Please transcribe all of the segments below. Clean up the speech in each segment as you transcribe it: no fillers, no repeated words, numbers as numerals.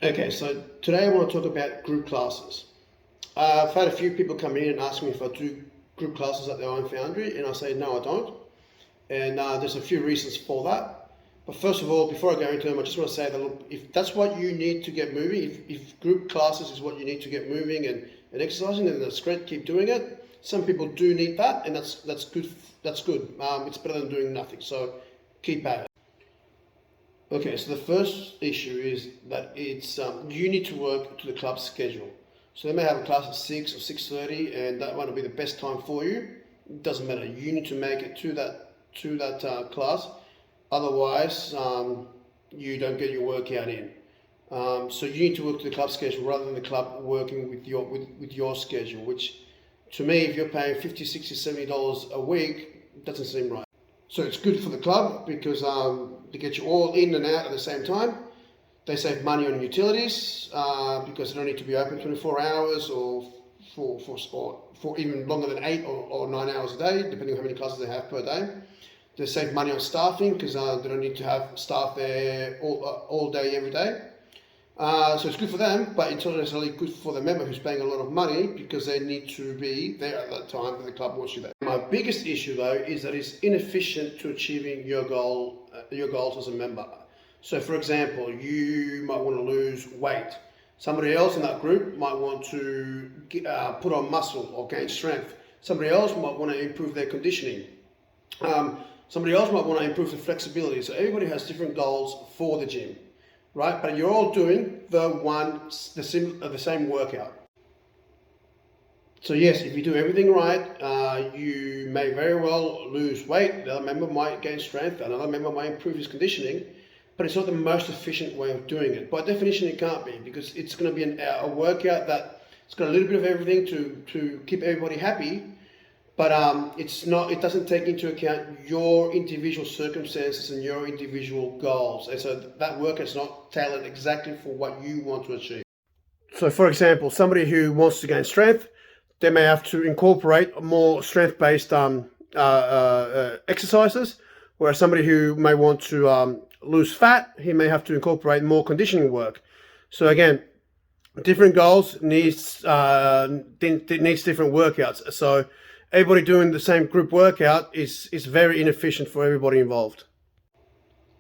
Okay, so today I want to talk about group classes. I've had a few people come in and ask me if I do group classes at their own Foundry, and I say no, I don't. And there's a few reasons for that. But first of all, before I go into them, I just want to say that look, if that's what you need to get moving, if group classes is what you need to get moving and exercising, then that's great. Keep doing it. Some people do need that, and that's good. That's good. It's better than doing nothing. So keep at it. Okay, so the first issue is that it's you need to work to the club's schedule. So they may have a class at 6 or 6:30, and that might be the best time for you. It doesn't matter. You need to make it to that class. Otherwise, you don't get your workout in. So you need to work to the club schedule rather than the club working with your schedule. Which, to me, if you're paying $50, $60, $70 a week, it doesn't seem right. So it's good for the club because they get you all in and out at the same time. They save money on utilities because they don't need to be open 24 hours or for even longer than 8 or 9 hours a day, depending on how many classes they have per day. They save money on staffing because they don't need to have staff there all day, every day. So it's good for them, but it's not necessarily good for the member who's paying a lot of money because they need to be there at that time that the club wants you there. My biggest issue though is that it's inefficient to achieving your goals as a member. So for example, you might want to lose weight. Somebody else in that group might want to put on muscle or gain strength. Somebody else might want to improve their conditioning. Somebody else might want to improve the flexibility. So everybody has different goals for the gym, right? But you're all doing the same workout. So yes, if you do everything right, you may very well lose weight. Another member might gain strength. Another member might improve his conditioning. But it's not the most efficient way of doing it. By definition, it can't be because it's going to be a workout that it's got a little bit of everything to keep everybody happy. But it's not. It doesn't take into account your individual circumstances and your individual goals, and so that workout's not tailored exactly for what you want to achieve. So, for example, somebody who wants to gain strength, they may have to incorporate more strength-based exercises, whereas somebody who may want to lose fat, he may have to incorporate more conditioning work. So again, different goals needs different workouts. So everybody doing the same group workout is very inefficient for everybody involved.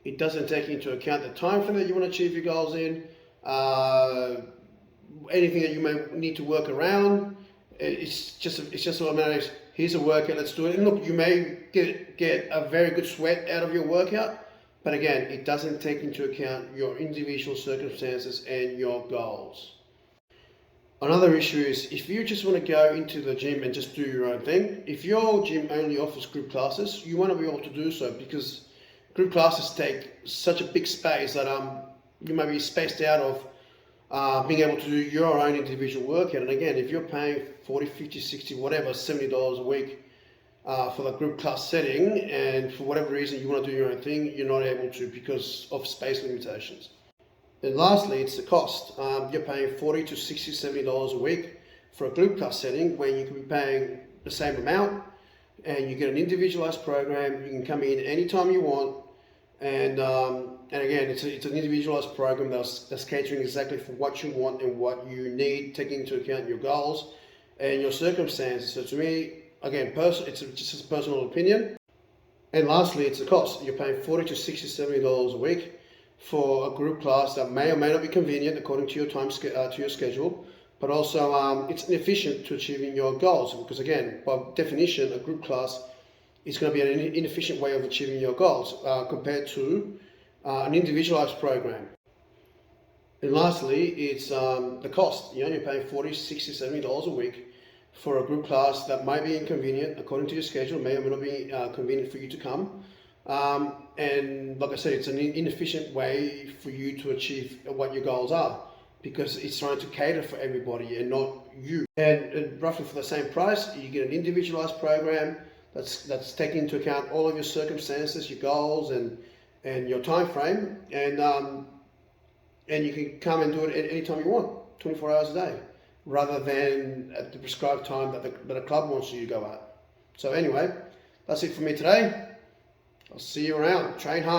It doesn't take into account the time frame that you want to achieve your goals in, anything that you may need to work around. It's just automatic. Here's a workout, let's do it. And look, you may get a very good sweat out of your workout, but again, it doesn't take into account your individual circumstances and your goals. Another issue is if you just want to go into the gym and just do your own thing, if your gym only offers group classes, you want to be able to do so because group classes take such a big space that you may be spaced out of being able to do your own individual workout. And again, if you're paying 40, 50, 60, whatever, $70 a week for the group class setting, and for whatever reason you want to do your own thing, you're not able to because of space limitations. And lastly, it's the cost. You're paying $40 to $60, $70 a week for a group class setting when you can be paying the same amount and you get an individualized program. You can come in anytime you want. And again, it's an individualized program that's catering exactly for what you want and what you need, taking into account your goals and your circumstances. So to me, again, it's just a personal opinion. And lastly, it's the cost. You're paying $40 to $60, $70 a week for a group class that may or may not be convenient according to your to your schedule, but also it's inefficient to achieving your goals because again, by definition, a group class is going to be an inefficient way of achieving your goals compared to an individualized program. And lastly, it's the cost. You're paying $40, $60, $70 a week for a group class that might be inconvenient according to your schedule, may or may not be convenient for you to come. And like I said, it's an inefficient way for you to achieve what your goals are because it's trying to cater for everybody and not you. And roughly for the same price, you get an individualized program that's taking into account all of your circumstances, your goals, and your time frame, and you can come and do it at any time you want, 24 hours a day, rather than at the prescribed time that a club wants you to go at. So anyway, that's it for me today. I'll see you around. Train hard.